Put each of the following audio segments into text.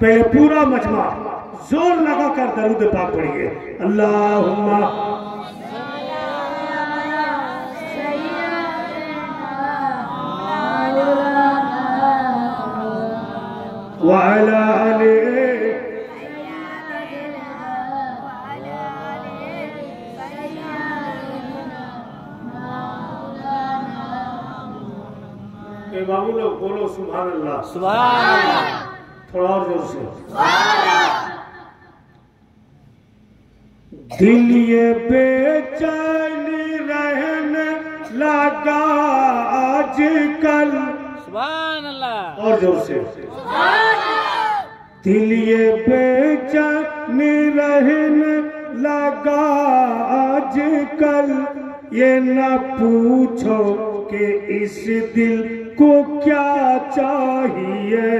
पहले पूरा मजमा जोर लगाकर दरूद पाक पढ़िए। अल्लाहुम्मा व अला आले बाबू लोग बोलो सुभान अल्लाह। सुभान अल्लाह। थोड़ा और जोर से। दिल ये बेचैन रहने लगा आजकल। सुभान अल्लाह। और जोर से। दिल ये बेचैन रहने लगा आजकल, ये न पूछो कि इस दिल को क्या चाहिए।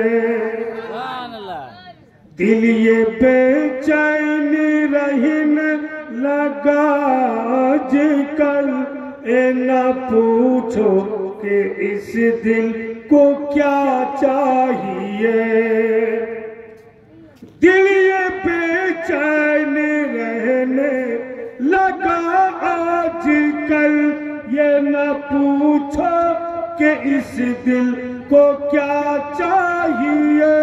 दिल ये बेचैन रहने लगा आजकल, ये न पूछो कि इस दिल को क्या चाहिए। दिल ये बेचैन रहने लगा आजकल, ये न पूछो कि इस दिल को क्या चाहिए।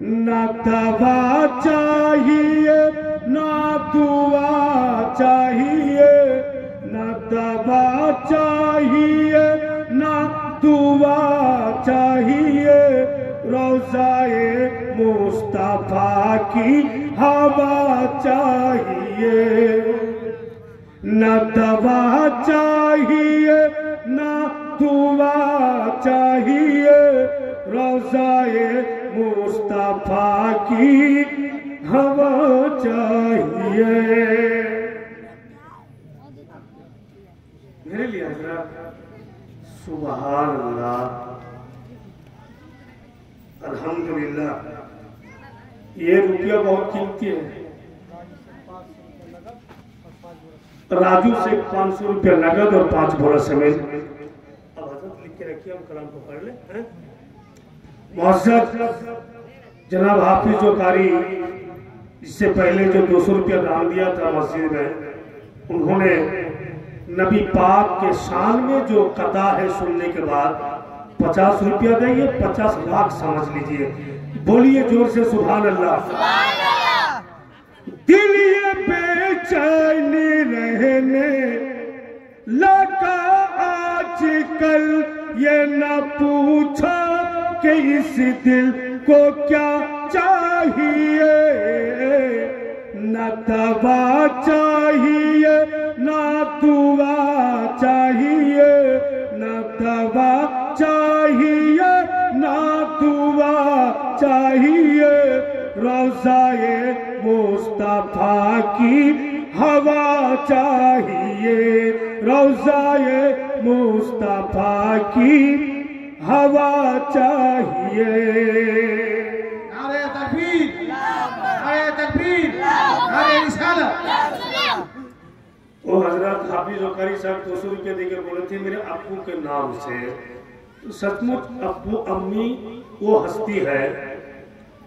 ना दवा चाहिए ना दुआ चाहिए, ना दवा चाहिए ना दुआ चाहिए, रोज़ाए मुस्तफा की हवा चाहिए। ना दवा चाहिए ना दुआ चाहिए, रोज़ाए मुस्तफा की हवा चाहिए। मेरे लिए सुभान अल्लाह, अल्हम्दुलिल्लाह। ये रुपया बहुत कीमती है। राजू से 500 रुपया नगद और 5 बोरा समेत। अब हजरत लिख के रखिए, हम कलाम को पढ़ ले। मुअज़्ज़ज़ जनाब हाफिज जो कारी, इससे पहले जो 200 रुपया दान दिया था मस्जिद में, उन्होंने नबी पाक के शान में जो कथा है सुनने के बाद 50 रुपया देंगे, 50 लाख समझ लीजिए। बोलिए जोर से सुभान अल्लाह। दिल ये बेचैन रहने लगा आजकल, ये न पूछो कि इस दिल को क्या चाहिए। न दवा चाहिए ना दुआ चाहिए, न दवा चाहिए ना दुआ चाहिए, रोज़ाए मुस्तफा की हवा चाहिए। रोज़ाए मुस्तफा की हवा चाहिए। नारे तकबीर, नारे तकबीर, नारे रिसालत। वो हजरत हाफिज कारी साहब 200 रुपये देकर बोले थे मेरे अब्बू के नाम से। तो सचमुच अब्बू अम्मी वो हस्ती है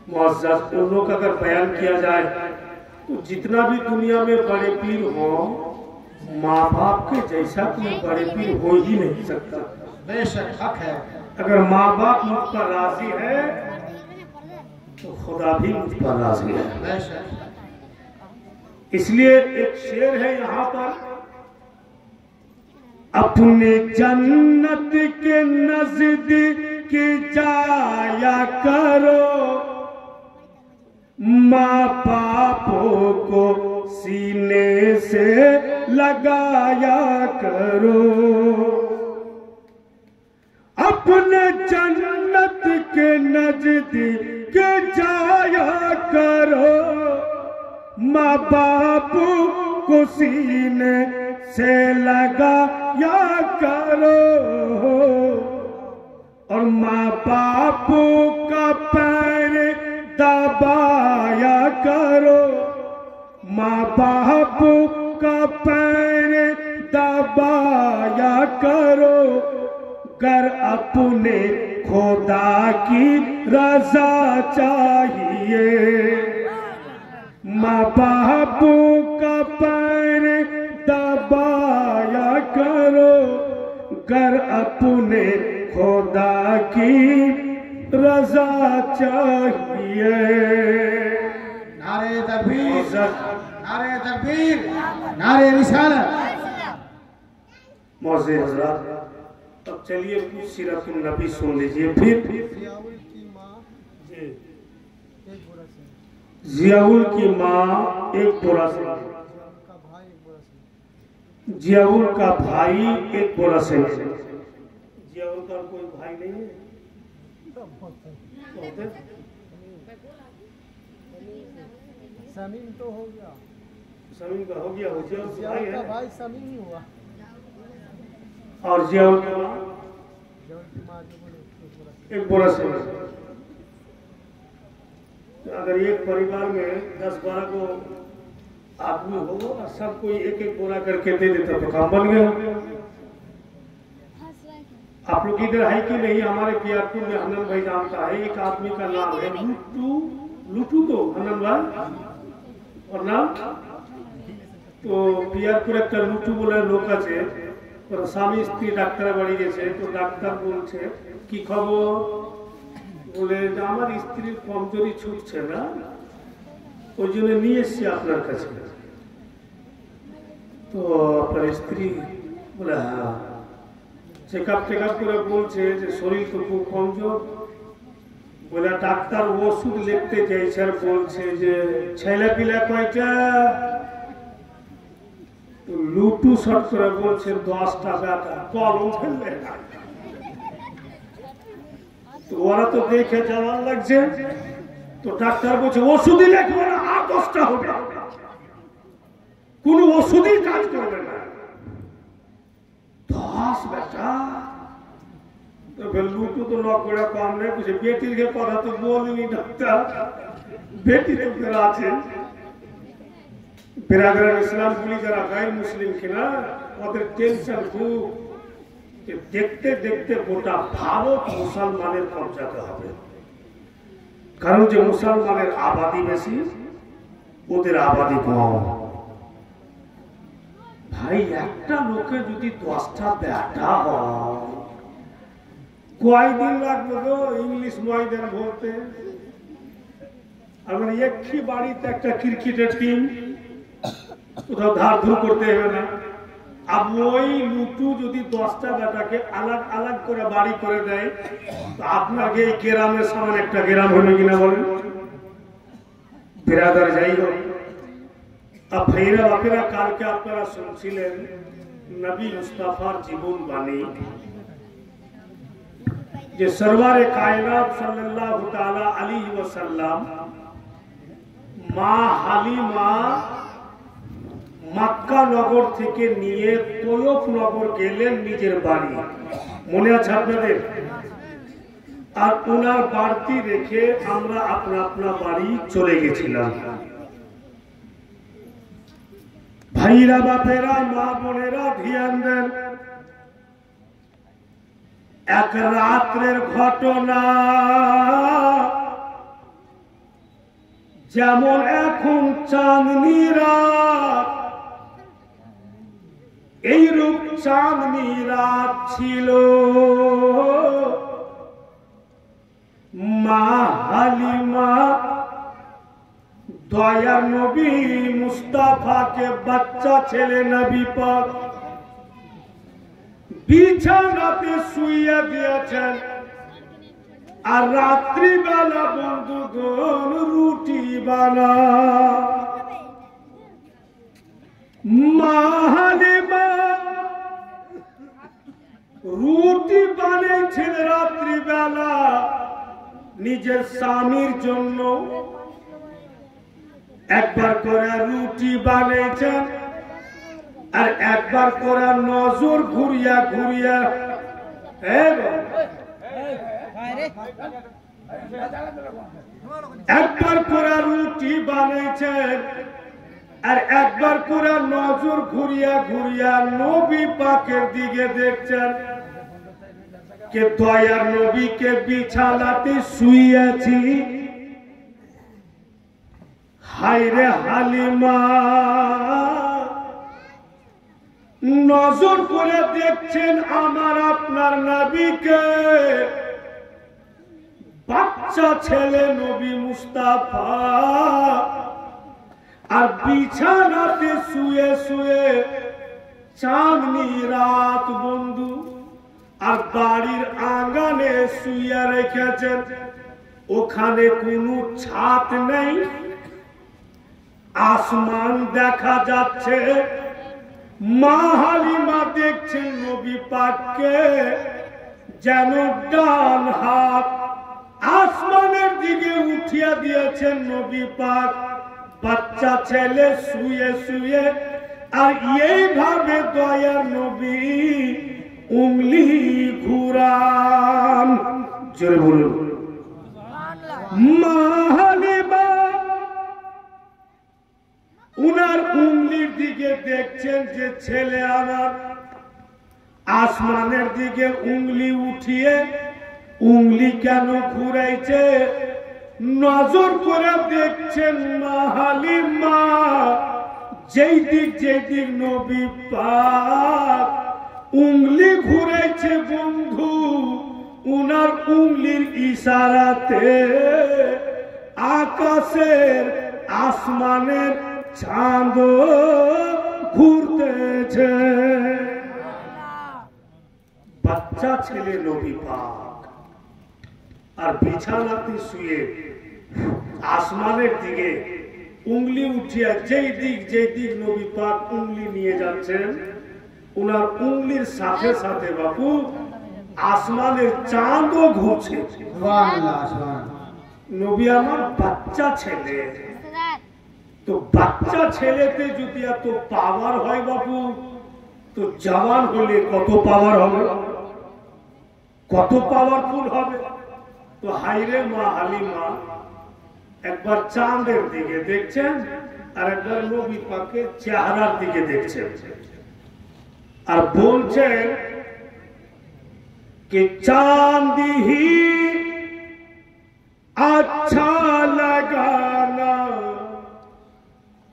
मुअज़्ज़ज़। उन लोग का अगर बयान किया जाए तो जितना भी दुनिया में बड़े पीर हो, माँ बाप के जैसा कोई बड़े पीर हो ही नहीं सकता। बेशक हक है। अगर माँ बाप मुझ पर राजी है तो खुदा भी मुझ पर राजी है। बेशक। इसलिए एक शेर है यहाँ पर, अपने जन्नत के नजदीक जाया करो, माँ बापों को सीने से लगाया करो। अपने जन्नत के नजदीक जाया करो, माँ बाप को सीने से लगाया करो। और माँ बाप का पैर दबाया करो, माँ बाप का पैर दबाया करो। घर अपने खुदा की रजा चाहिए, माँ बाप का पैर दबाया करो, घर अपने खुदा की रजा चाहिए। नारे तकबीर, नारे तकबीर, नारे रिसालत। मौज़े हज़रात, अब चलिए कुछ सीरतुन नबी सुन लीजिए। फिर जियाउल की माँ एक बोरा से, जियाउल का भाई एक बोरा से। जियाउल का कोई भाई नहीं है? समीम तो हो गया, समीम का हो गया, हो जियाउल का भाई है। भाई समीम ही हुआ। और जियाउल की माँ एक बोरा से। अगर एक परिवार में 10-12 को आदमी हो और सब कोई एक एक बोरा करके दे देता तो काम बन गया। आप लोग इधर है कि नहीं? हमारे पियारपुर में हनन भाई जानता है, एक आदमी का नाम है लुटू तो हनन भाई, और नाम तो पियारपुर एक लुटू बोले लोक আছে, और স্বামী স্ত্রী ডাক্তারে বাড়ি গেছে, তো ডাক্তার বলছে কি খবর, বলে যে আমার স্ত্রীর কমজোরি ছুটছে না, ওই জন্য নিয়ে এসছি আপনার কাছে। তো আপনার স্ত্রী বলে হ্যাঁ, চেকআপ করে বলছে যে শরীর তো খুব কমজোর। বলে ডাক্তার ওষুধ লিখতে চাইছে আর বলছে যে ছেলে পিলা কয়টা? লুটু শর্ট করে বলছে 10টা বেটা, কলম ফেলবে না। তো ওরা তো দেখে যাওয়ার লাগছে, তো ডাক্তার বলছে ওষুধই লিখবে না, আর 10টা হবে, কোন ওষুধই কাজ করবে না। 10 বেটা তো লুটু তো লক করে কম নেই, বুঝে বেটির কথা তো বলিনি ডাক্তার, বেটি তো ফের আছে। बिरादरान इस्लाम गुली जरा गैर मुस्लिम किना ওদের টেনশন খুব, যে দেখতে দেখতে গোটা ভারত মুসলমানের পর্যাতে হবে। কারণ যে মুসলমানের আবাদি বেশি, ওদের আবাদি কম। ভাই একটা লোকে যদি 10টা বেটা হয়, কয়দিন লাগবে গো ইংলিশ ময়দান বলতে? আমার একই বাড়িতে একটা ক্রিকেটের টিম, কোথাও ধার ধুর করতে হবে না। আর ওই লুটু যদি 10টা বেটাকে আলাদা আলাদা করে বাড়ি করে দেয়, তো আপনাকে এই গ্রামের সামনে একটা গ্রাম হলো কিনা বলেন? বিরাদার যাই হোক, আর ভাইরা বাপেরা, কালকে আপনারা শুনছিলেন নবী মুস্তাফার জীবন বাণী, যে সরওয়ারে কায়নাত সাল্লাল্লাহু তাআলা আলাইহি ওয়াসাল্লাম মা হালিমা মক্কা নগর থেকে নিয়ে তয়ফ নগর গেলেন নিজের বাড়ি, মনে আছে আপনাদের? আর ওনার বাড়তি রেখে আমরা আপনা আপনা বাড়ি চলে গেছিলাম। ভাইরা বাপেরা, মা বোনেরা ধ্যান দেন, এক রাত্রের ঘটনা যেমন এখন চাঁদনি রাত, এইরূপ চাঁদনি রাত ছিল মা হালিমা দয়া নবী মুস্তাফাকে বাচ্চা ছেলে নবী পাক বিছানাতে শুইয়ে দিয়েছেন। আর রাত্রিবেলা বন্ধুগণ রুটি বানা, মা হালিমা রুটি বানিয়েছেন রাত্রিবেলা নিজের স্বামীর জন্য। একবার করে রুটি বানিয়েছেন, আর একবার করে নজর ঘুরিয়া ঘুরিয়া একবার করে রুটি বানিয়েছেন, আর একবার করে নজর ঘুরিয়া ঘুরিয়া নবী পাকের দিকে দেখছেন। কে দয়ার নবীকে বিছানাতে শুইয়াছি, হায়রে হালিমা নজর করে দেখছেন আমার আপনার নবীকে, বাচ্চা ছেলে নবী মুস্তাফা, আর বিছানাতে শুয়ে শুয়ে চাঁদনি রাত বন্ধু, আর বাড়ির আঙ্গনে শুয়ে রেখেছেন, ওখানে কোনো ছাদ নেই, আসমান দেখা যাচ্ছে। মা হালিমা দেখছেন নবী পাককে, যেন ডান হাত আসমানের দিকে উঠিয়ে দিয়েছেন নবী পাক, বাচ্চা ছেলে শুয়ে শুয়ে, আর এইভাবে দয়ার নবী উংলি ঘুরান। জোরে বলুন মা হালিমা উনার উংলির দিকে দেখছেন যে ছেলে আমার আসমানের দিকে উংলি উঠিয়ে উংলি কেন ঘুরাইছে, নজর করে দেখছেন মা হালিমা যেই দিক নবী পাক উংলি ঘুরাইছে বন্ধু, উনার উংলির ইশারাতে আকাশের আসমানের চাঁদ ঘুরতেছে। বাচ্চা ছেলে নবী পাক আর বিছানাতে শুয়ে আসমানের দিকে উংলি উঠিয়া যেই দিক নবী পাক উংলি নিয়ে যাচ্ছেন, উনার উংলির সাথে সাথে বাবু আসমানের চাঁদও ঘুরছে। নবী আমার বাচ্চা ছেলে, তো বাচ্চা ছেলেতে যদি এত পাওয়ার হয় বাবু, তো জওয়ান হলে কত পাওয়ার হবে, কত পাওয়ারফুল হবে। তো হাইরে মা হালিমা একবার চাঁদের দিকে দেখছেন, আর একবার নবী পাকের চেহারার দিকে দেখছেন, আর বলছেন कि चांद ही अच्छा लगाना,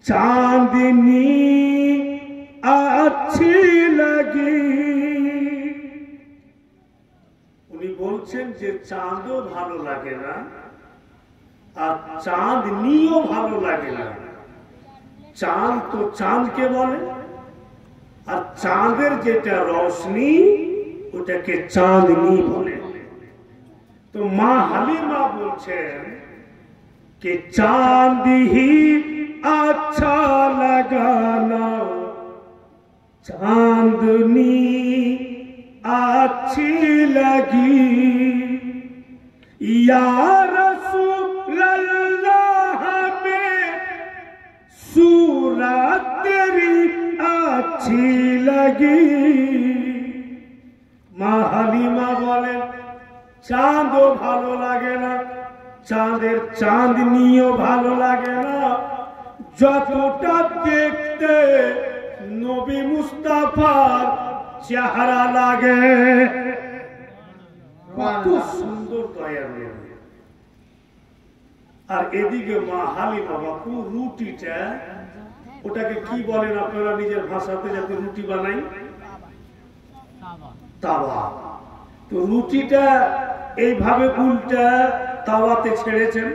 चांदनी अच्छी लगी। উনি বলছেন যে চাঁদও ভালো লাগে না, আর চাঁদনিও ভালো লাগে না। চাঁদ তো চাঁদকে বলে, আর চাঁদের যেটা রোশনি ওটাকে চাঁদনি বলে। তো মা হালিমা বলছেন कि चांद ही अच्छा लगाना, चांदनी अच्छी लगी, या रसूल अल्लाह में सूरत तेरी अच्छी लगी। মা হালিমা বলেন চাঁদও ভালো লাগে না, চাঁদের চাঁদনিও ভালো লাগে না, যতটা দেখতে নবী মুস্তাফার চেহারা লাগে। কত সুন্দর দয়ার নবী। আর এদিকে মা হালিমা বাপু রুটিটা, ওটাকে কি বলেন আপনারা নিজের ভাষাতে, যাতে রুটি বানাই, তাওয়া। তো রুটিটা এইভাবে উল্টা তাওয়াতে ছেড়েছেন,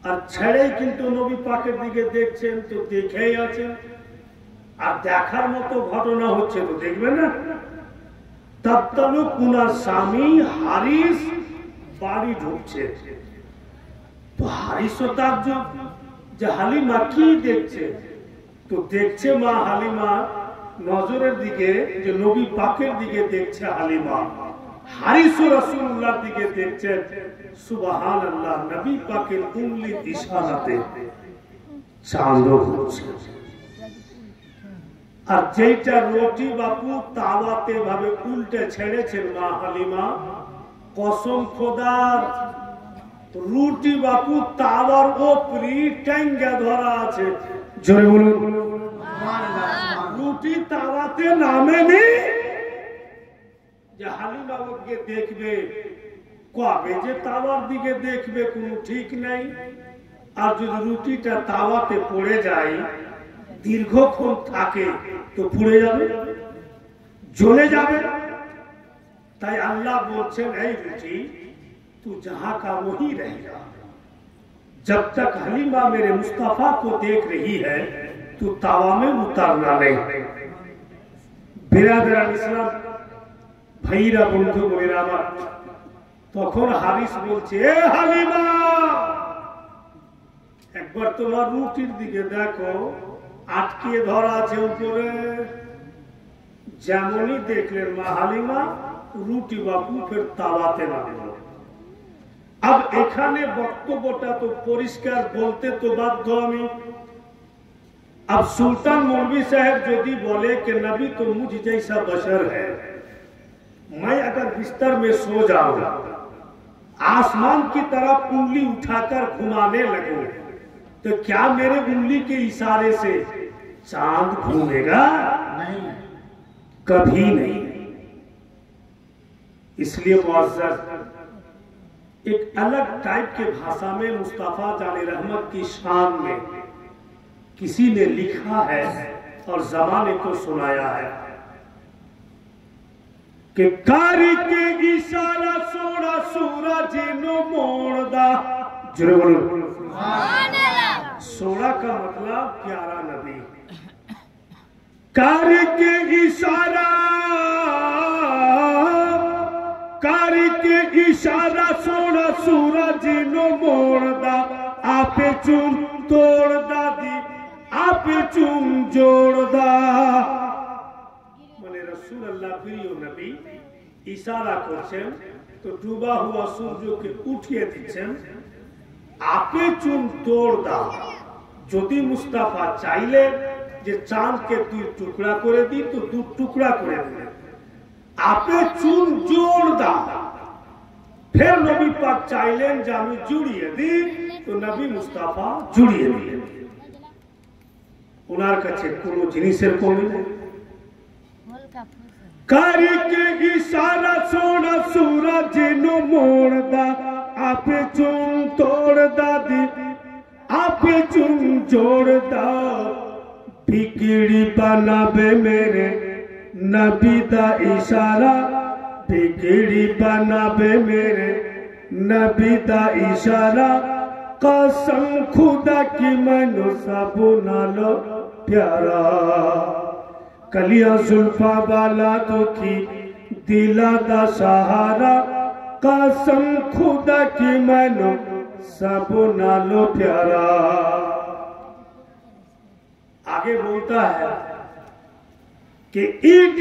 আর ছেড়েই কিন্তু নবী পাকের দিকে দেখছেন, তো দেখেই আছেন। আর দেখার মতো ঘটনা হচ্ছে, তো দেখবে না, তাবতালুক উনার স্বামী হারিস বাড়ি ঢুকছে। তো হারিসও তাজ্জব যে হালিমা কি দেখছে। তো দেখছে মা হালিমা নজরের দিকে, যে নবী পাকের দিকে দেখছে হালিমা, হারিসও রাসূলুল্লাহর দিকে দেখছেন। সুবহানাল্লাহ, নবী পাকের উংলির ইশারাতে চাঁদ ঘুরছে। আর যেটা রুটি বাপু তাওয়াতে ভাবে উল্টে ছেড়েছেন মা হালিমা, কসম খোদার রুটি বাপু তাওয়ার ওপরে টেঙ্গা ধরা আছে। জোরে বলুন, রুটি তাওয়াতে নামেনি, যে হালিমাকে দেখবে কবে যে তাওয়ার দিকে দেখবে কোনো ঠিক নাই। আর যদি রুটিটা তাওয়াতে পড়ে যায় দীর্ঘক্ষণ থাকে তো পুড়ে যাবে, জ্বলে যাবে। তাই আল্লাহ বলছেন এই रुचि तू जहां का वही रहेगा, जब तक हलीमा मेरे मुस्तफा को देख रही है तू तावा में उतरना नहीं। बिरादरान इस्लाम भाईरा बंधु बोलेरा আমার তখন হারিস বলছে এ হালিমা একবার তোমার রুটির দিকে দেখো আটকে ধরা আছে উপরে। যেমনই দেখলেন মা হালিমা রুটি বাপু ফের তাওয়াতে নামলো। अब এখানে বক্তব্যটা তো পরিষ্কার বলতে তো বাধ্য আমি। अब सुल्तान मौलवी साहब यदि बोले कि नबी तो मुझ जैसा बशर है, मैं अगर बिस्तर में सो जाऊं आसमान की तरफ उंगली उठाकर घुमाने लगूं तो क्या मेरे उंगली के इशारे से चांद घूमेगा? नहीं, कभी नहीं। इसलिए मुअज़्ज़ज़ एक अलग टाइप के भाषा में मुस्तफा जाने रहमत की शान में किसी ने लिखा है और जमाने को सुनाया है कि कारी के इशारा सोना सूरज नो मोड़दा। जुरे बोलो सोना का मतलब प्यारा नबी। कारी के इशारा सोना सूरज नो मोड़दा आपे चुम तोड़दा दी आपे चुम जोड़दा। মানে রাসূলুল্লাহ প্রিয় নবী ইশারা করছেন তো ডুবা हुआ সূর্যকে উঠিয়ে দিচ্ছেন আপে চুম তোড়দা। যদি মুস্তাফা চাইলে যে চাঁদকে দুই টুকরা করে দিই তো দু টুকরা করে দিলেন। আপে চুম জোড়দা फिर नबी पाक चाइलें যে আমি জুড়িয়ে দিই তো নবী মুস্তাফা জুড়িয়ে দিলেন। ওনার কাছে কোনো জিনিসের কমি নেই। कारी के इशारा सोना सूरज नो मोड़दा आपे चुम तोड़दा दी आपे चुम जोड़दा। बिगड़ी बनाबे मेरे नबी दा इशारा बिगड़ी बनाबे मेरे नबी दा इशारा। कसम खुदा की मनो सब नालो प्यारा। कलिया जुल्फा वाला दुखी दिला दा सहारा। कसम खुदा की मनो सब नालो प्यारा। आगे बोलता है कि ईद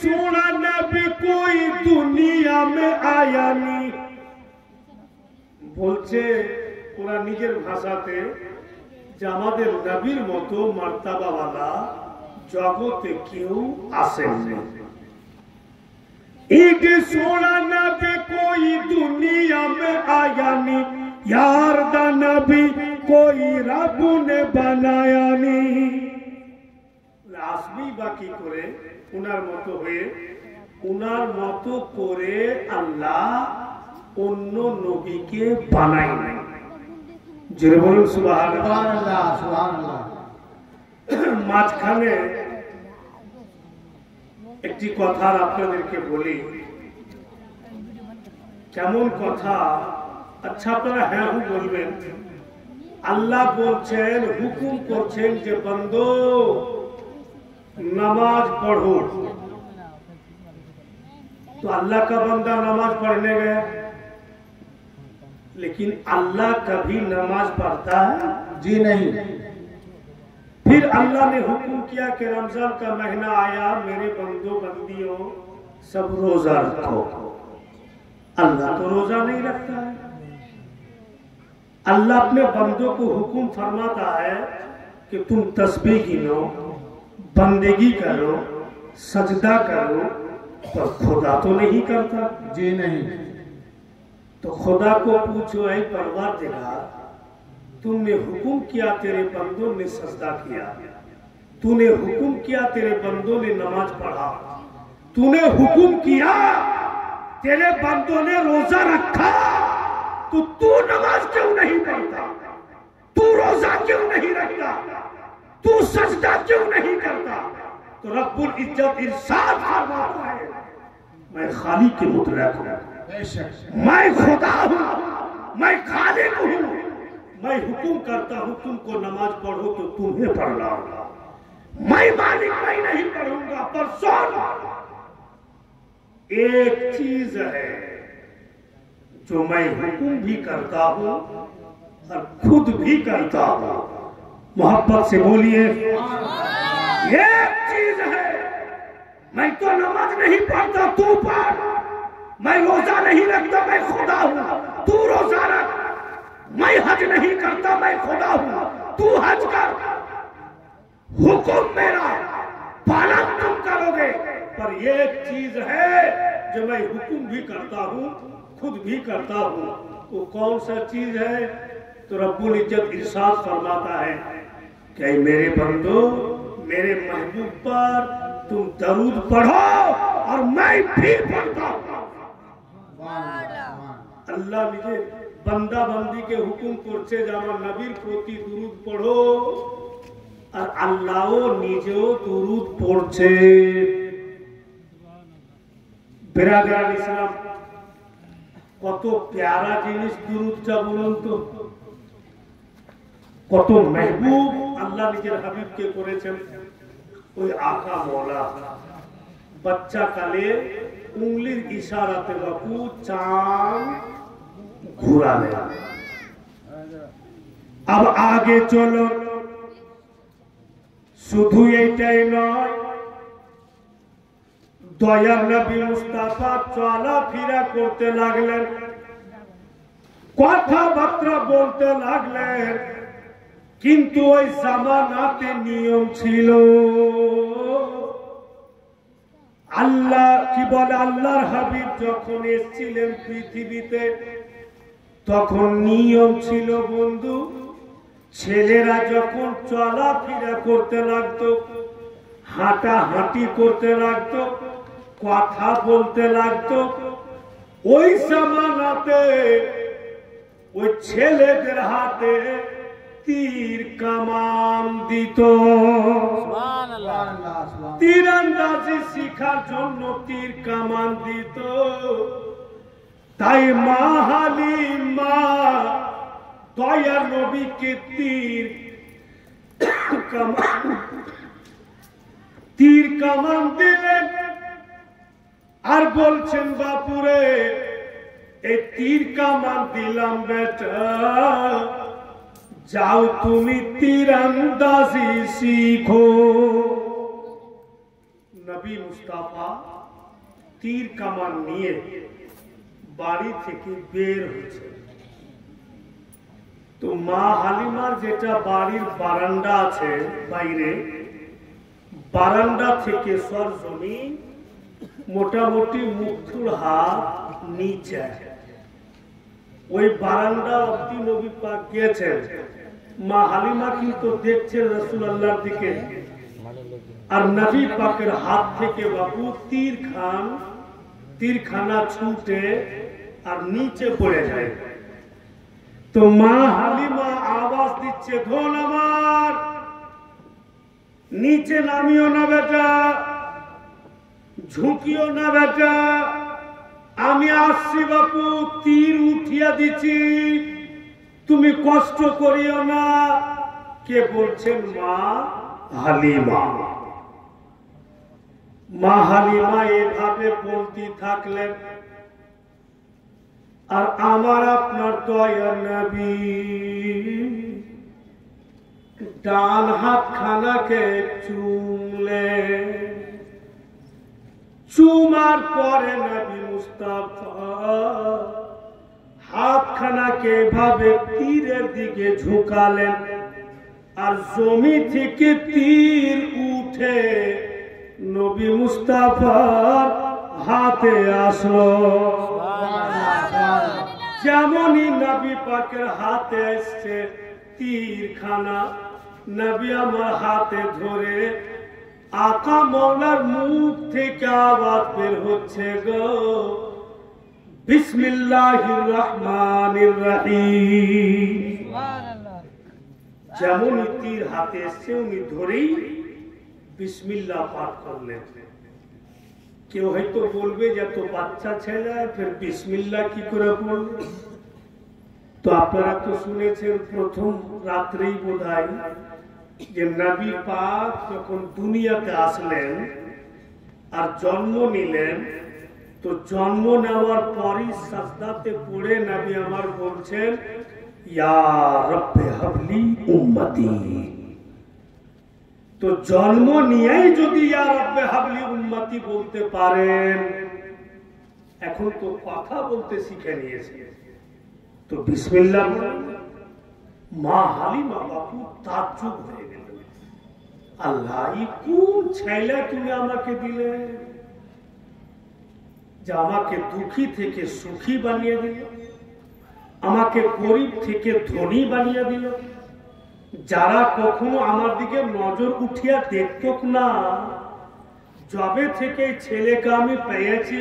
सोना नबी कोई दुनिया में आया नहीं। বলছে ওরা নিজের ভাষাতে যে আমাদের নবীর মতো মার্তাবাওয়ালা জগতে কেউ আসেননি। ईद सोना नबी कोई दुनिया में आया नहीं। यार दा नबी कोई रब ने बनाया नहीं। আসবি বাকি করে উনার মতো হয়ে উনার মতো করে আল্লাহ অন্য নবীকে বানায় নাই। জোরে বলুন সুবহানাল্লাহ সুবহানাল্লাহ সুবহানাল্লাহ। মাঝখানে একটি কথা আপনাদেরকে বলি। কেমন কথা? আচ্ছা আপনারা হ্যাঁ হু বলবেন। আল্লাহ বলছেন হুকুম করছেন যে বন্দো नमाज पढ़ो तो अल्लाह का बंदा नमाज पढ़ने गया लेकिन अल्लाह कभी नमाज पढ़ता है? जी नहीं। फिर अल्लाह ने हुक्म किया कि रमजान का महीना आया मेरे बंदो बंदियों सब रोजा रखो। अल्लाह तो रोजा नहीं रखता है। अल्लाह अपने बंदों को हुक्म फरमाता है कि तुम तस्बीह गिनो बंदेगी करो सजदा करो पर खुदा तो नहीं करता। जी नहीं। तो खुदा को पूछो ऐ परवरदिगार तुमने हुक्म किया तेरे बंदों ने सजदा किया तूने हुक्म किया, तेरे बंदों ने नमाज पढ़ा, तूने हुक्म किया, तेरे बंदों ने रोजा रखा, तो तू नमाज क्यों नहीं पढ़ता? तू रोजा क्यों नहीं रखता? तू सजदा क्यों नहीं करता? तो रब्बुल इज्जत इरशाद फरमाता है, मैं खालिक के मुतलक हूं, मैं खुदा हूं, मैं खालिक हूं, मैं हुक्म करता हूं तुमको नमाज पढ़ो तो तुम्हें पढ़ना होगा, मैं मालिक मैं नहीं पढ़ूंगा। पर सुन, एक चीज है जो मैं हुक्म भी करता हूं और खुद भी करता हूं, मोहब्बत से बोलिए, एक चीज है, मैं तो नमाज नहीं पढ़ता, तू पढ़, मैं रोजा नहीं रखता, मैं खुदा हूं, तू रोजा रख, मैं हज नहीं करता, मैं खुदा हूं, तू हज कर, हुक्म मेरा पालन तुम करोगे। पर एक चीज है जो मैं हुक्म भी करता हूं, खुद भी करता हूं, वो कौन सा चीज है? तो रब्बुल इज्जत इरशाद फरमाता है कि मेरे बंदो, मेरे महबूब पर तुम दरूद पढ़ो और मैं भी पढ़ता हूं। अल्लाह निजे बंदा बंदी के हुकुम करছে যে আমার নবীর প্রতি দুরূদ পড়ো, আর আল্লাহও নিজেও দুরূদ পড়ছে। বিরাদার ইসলাম, কত প্যারা জিনিস দুরূদটা বলুন তো, কত মেহবুব আল্লাহ নিজের হাবিবকে করেছেন। ওই আকা মওলা বাচ্চা কালে উंगलिर इशाराते बापू चांद घुराने। अब आगे चलो, शुधु एटाई नय, दयार नबी मुस्ताफा चला फिरा करते लागलेन, কথাবার্তা বলতে লাগলেন, কিন্তু ওই জামানাতে নিয়ম ছিল, আল্লাহ কি বলে, আল্লাহর হাবিব যখন এসেছিলেন পৃথিবীতে তখন নিয়ম ছিল বন্ধু, ছেলেরা যখন চলাফেরা করতে লাগতো, হাঁটাহাঁটি করতে লাগতো, কথা বলতে লাগতো, ওই জামানাতে ওই ছেলেদের হাতে তীর কামান দিত। তীরন্দাজি শিখার জন্য তীর কামান দিত। তাই মা হালিমা দয়া নবীকে তীর কামান দিলেন আর বলছেন, বাপুরে এই তীর কামান দিলাম বেটা, যাও তুমি তীরন্দাজি শিখো। নবী মুস্তাফা তীর কামান নিয়ে বাড়ি থেকে বের হয়েছে। তো মা হালিমার যেটা বাড়ির বারান্দা আছে বাইরে, বারান্দা থেকে সরজমিন মোটামুটি মুখথুর হাত নিচে, ওই বারান্দা অব্দি নবী পাক গিয়েছেন। মা হালিমা কিন্তু দেখছেন রাসূলুল্লাহর দিকে, আর নবী পাকের হাত থেকে বাবু তীরখানা ছুটে আর নিচে পড়ে যায়। তো মা হালিমা আওয়াজ দিচ্ছে, ধন আমার, নিচে নামিও না বেটা, ঝুঁকিও না বেটা, আমি আসছি বাপু, তীর উঠিয়া দিচ্ছি, তুমি কষ্ট করিও না। কে বলছেন? মা হালিমা। মা হালিমা এভাবে বলতে থাকলেন, আর আমার আপনার দয়ার নবী ডান হাত খানাকে চুমলে, চুমার পরে নবী মুস্তাফা হাতখানাকে এভাবে তীরের দিকে ঝুঁকালেন, আর জমি থেকে তীর উঠে নবী মুস্তাফার হাতে আসলো। যেমনই নবী পাকের হাতে এসছে তীরখানা, নবী আমার হাতে ধরে আকা মওলার মুখ থেকে আওয়াজ বের হচ্ছে গো, বিসমিল্লাহির রহমানির রহিম। যেমন তীর হাতে এসছে উনি ধরেই বিসমিল্লাহ পাঠ করলেন। কেউ হয়তো বলবে যে তো বাচ্চা ছেলে ফের বিসমিল্লাহ কি করে বলবে? তো আপনারা তো শুনেছেন প্রথম রাত্রেই বোধহয় যে নবী পাক যখন দুনিয়াতে আসলেন আর জন্ম নিলেন, তো জন্ম নেওয়ার পরই সাজদাতে পড়ে নবী আমার বলছেন, ইয়া রব্বে হাবলি উম্মতি। তো জন্ম নিয়েই যদি ইয়া রব্বে হাবলি উম্মতি বলতে পারেন, এখন তো কথা বলতে শিখে নিয়েছে, তো বিসমিল্লাহ মা হালিমা বাপু তাজ্জুব হয়ে গেল, আল্লাহ এই কোন ছেলে তুমি আমাকে দিলে যে আমাকে দুঃখী থেকে সুখী বানিয়ে দিল, আমাকে গরিব থেকে ধনী বানিয়ে দিল। যারা কখনো আমার দিকে নজর উঠিয়া দেখত না, যবে থেকে ছেলেকে আমি পেয়েছি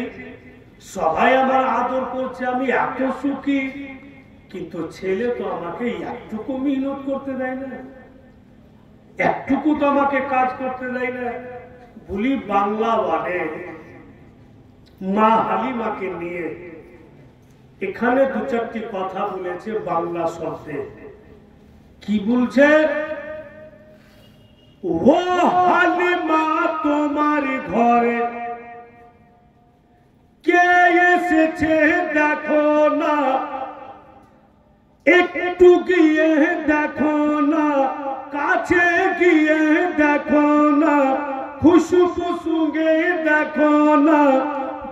সবাই আমার আদর করছে, আমি এত সুখী। কিন্তু ছেলে তো আমাকে একটুকু মেহনত করতে দেয় না, একটুকু তো আমাকে কাজ করতে দেয় না। বলি বাংলা ওয়ার্ডে মা হালিমাকে নিয়ে এখানে দু চারটি কথা বলেছে বাংলা শব্দে। কি বলছে? ও হালিমা তোমার ঘরে কে এসেছে দেখো না, একটু গিয়ে দেখো না, কাছে গিয়ে দেখো না, খুশবু সুগে দেখো না,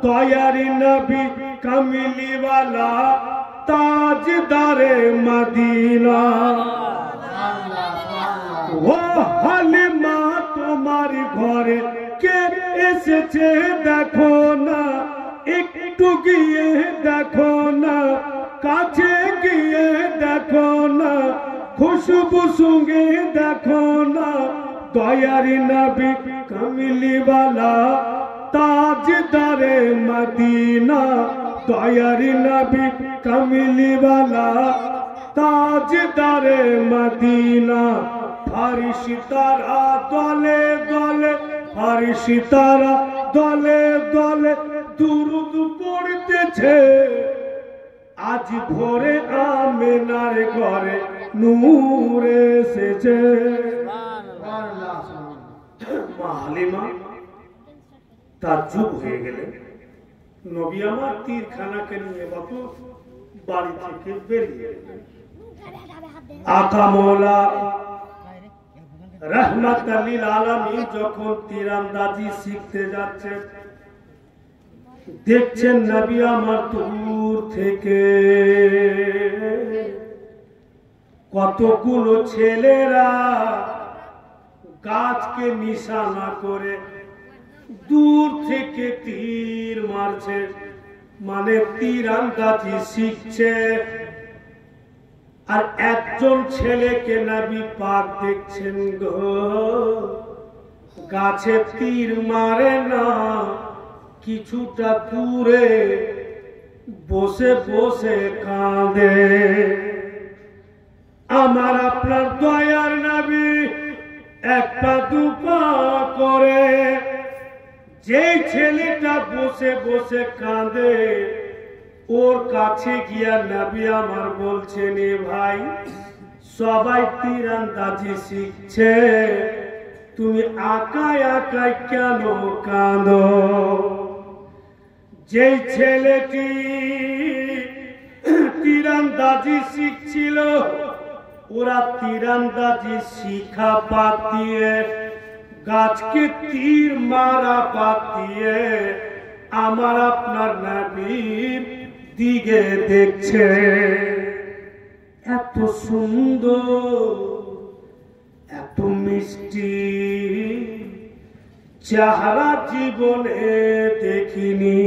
দয়ার নবী কামলিওয়ালা তাজদারে মদিনা। ও হালিমা তোমার ঘরে কে এসেছে দেখো না, একটু গিয়ে দেখো না, কাছে গিয়ে দেখো না, খুশবু সুগে দেখো না, দয়ার নবী কামলিওয়ালা তাজদারে মদিনা, দয়ার নবী কামলিওয়ালা তাজদারে মদিনা। ফারিস্তারা দলে দলে, ফারিস্তারা দলে দলে দুরূদ পড়তেছে, আজ ভোরে আমেনার ঘরে নূর এসেছে। মা হালিমা তাজ্জুব হয়ে গেলেন। নবী আমার তীরখানাকে নিয়ে বাপু বাড়ি থেকে বেরিয়ে গেলেন। আকা মওলা রাহমাতুল লিল আলামিন যখন তীরন্দাজি শিখতে যাচ্ছেন, দেখছেন নবী আমার দূর থেকে কতগুলো ছেলেরা গাছকে নিশানা করে দূর থেকে তীর মারছে, মানে তীরন্দাজি শিখছে। আর একজন ছেলেকে নবী পাক দেখছেন গো, গাছে তীর মারে না, কিছুটা দূরে বসে বসে কাঁদে। আমার আপনার দয়ার নবী একটা দুপা করে, যে ছেলেটা বসে বসে কাঁদে ওর কাছে গিয়া নবী আমার বলছেন, এ ভাই সবাই তীরন্দাজি শিখছে, তুমি আকায় আকায় কেন কাঁদো? যে ছেলেটি তীরন্দাজি শিখছিল, ওরা তীরন্দাজি শিখা বাদ দিয়ে, গাছকে তীর মারা বাদ দিয়ে আমার আপনার নবীর দিকে দেখছে। এত সুন্দর, এত মিষ্টি চেহারা জীবনে দেখিনি,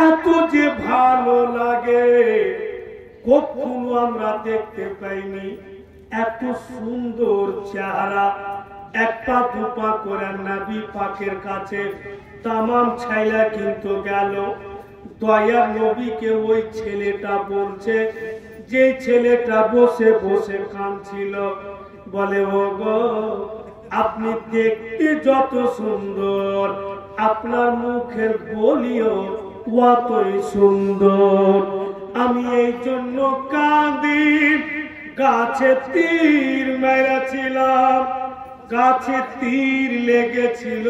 এত যে ভালো লাগে কখনো আমরা দেখতে পাইনি। এত সুন্দর চেহারা, এক পা দুপা করে নবী পাকের কাছে তামাম ছাইলা কিন্তু গেল। দয়ার নবীকে ওই ছেলেটা বলছে, যে ছেলেটা বসে বসে কাঁদছিল, বলে ও গো, আপনি দেখতে যত সুন্দর, আপনার মুখের বলিও অতই সুন্দর। আমি এই জন্য কাঁদি, গাছে তীর মেরেছিলাম, গাছে তীর লেগেছিল,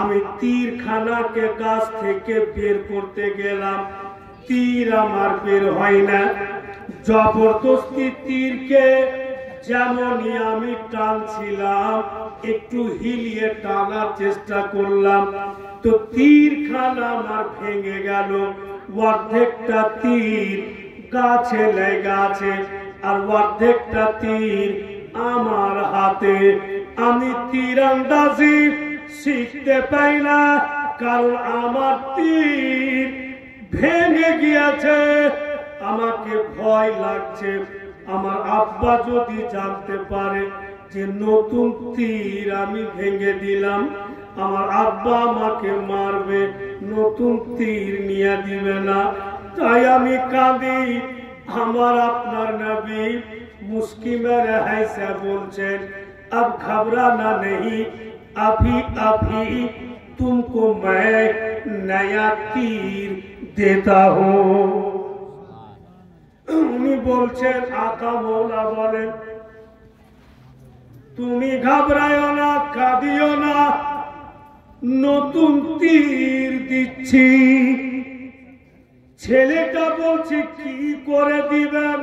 আমি তীরখানাকে গাছ থেকে বের করতে গেলাম, তীর আমার বের হয় না। জবরদস্তি তীরকে যেমনই আমি টানছিলাম, একটু হিলিয়ে টানার চেষ্টা করলাম, তো তীরখানা আমার ভেঙে গেল। অর্ধেকটা তীর গাছে লেগে আছে, আর অর্ধেকটা তীর আমার হাতে। আমি তীরন্দাজি শিখতে পাই না, কারণ আমার তীর ভেঙে গিয়েছে। আমাকে ভয় লাগছে, আমার আব্বা যদি জানতে পারে যে নতুন তীর আমি ভেঙে দিলাম, আমার আব্বা আমাকে মারবে, নতুন তীর নিয়ে দিবে না। তাই আমি কাঁদি। আমার আপনার नबी मुस्की में ऐसा बोलছেন, अब घबराना नहीं, अभी अभी तुमको मैं नया तीर देता हूँ। উনি বলছেন, আকা মৌলা বলেন, তুমি ঘাবড়ায়ো না, কাঁদিও না, নতুন তীর দিচ্ছি। ছেলেটা বলছে, কি করে দিবেন?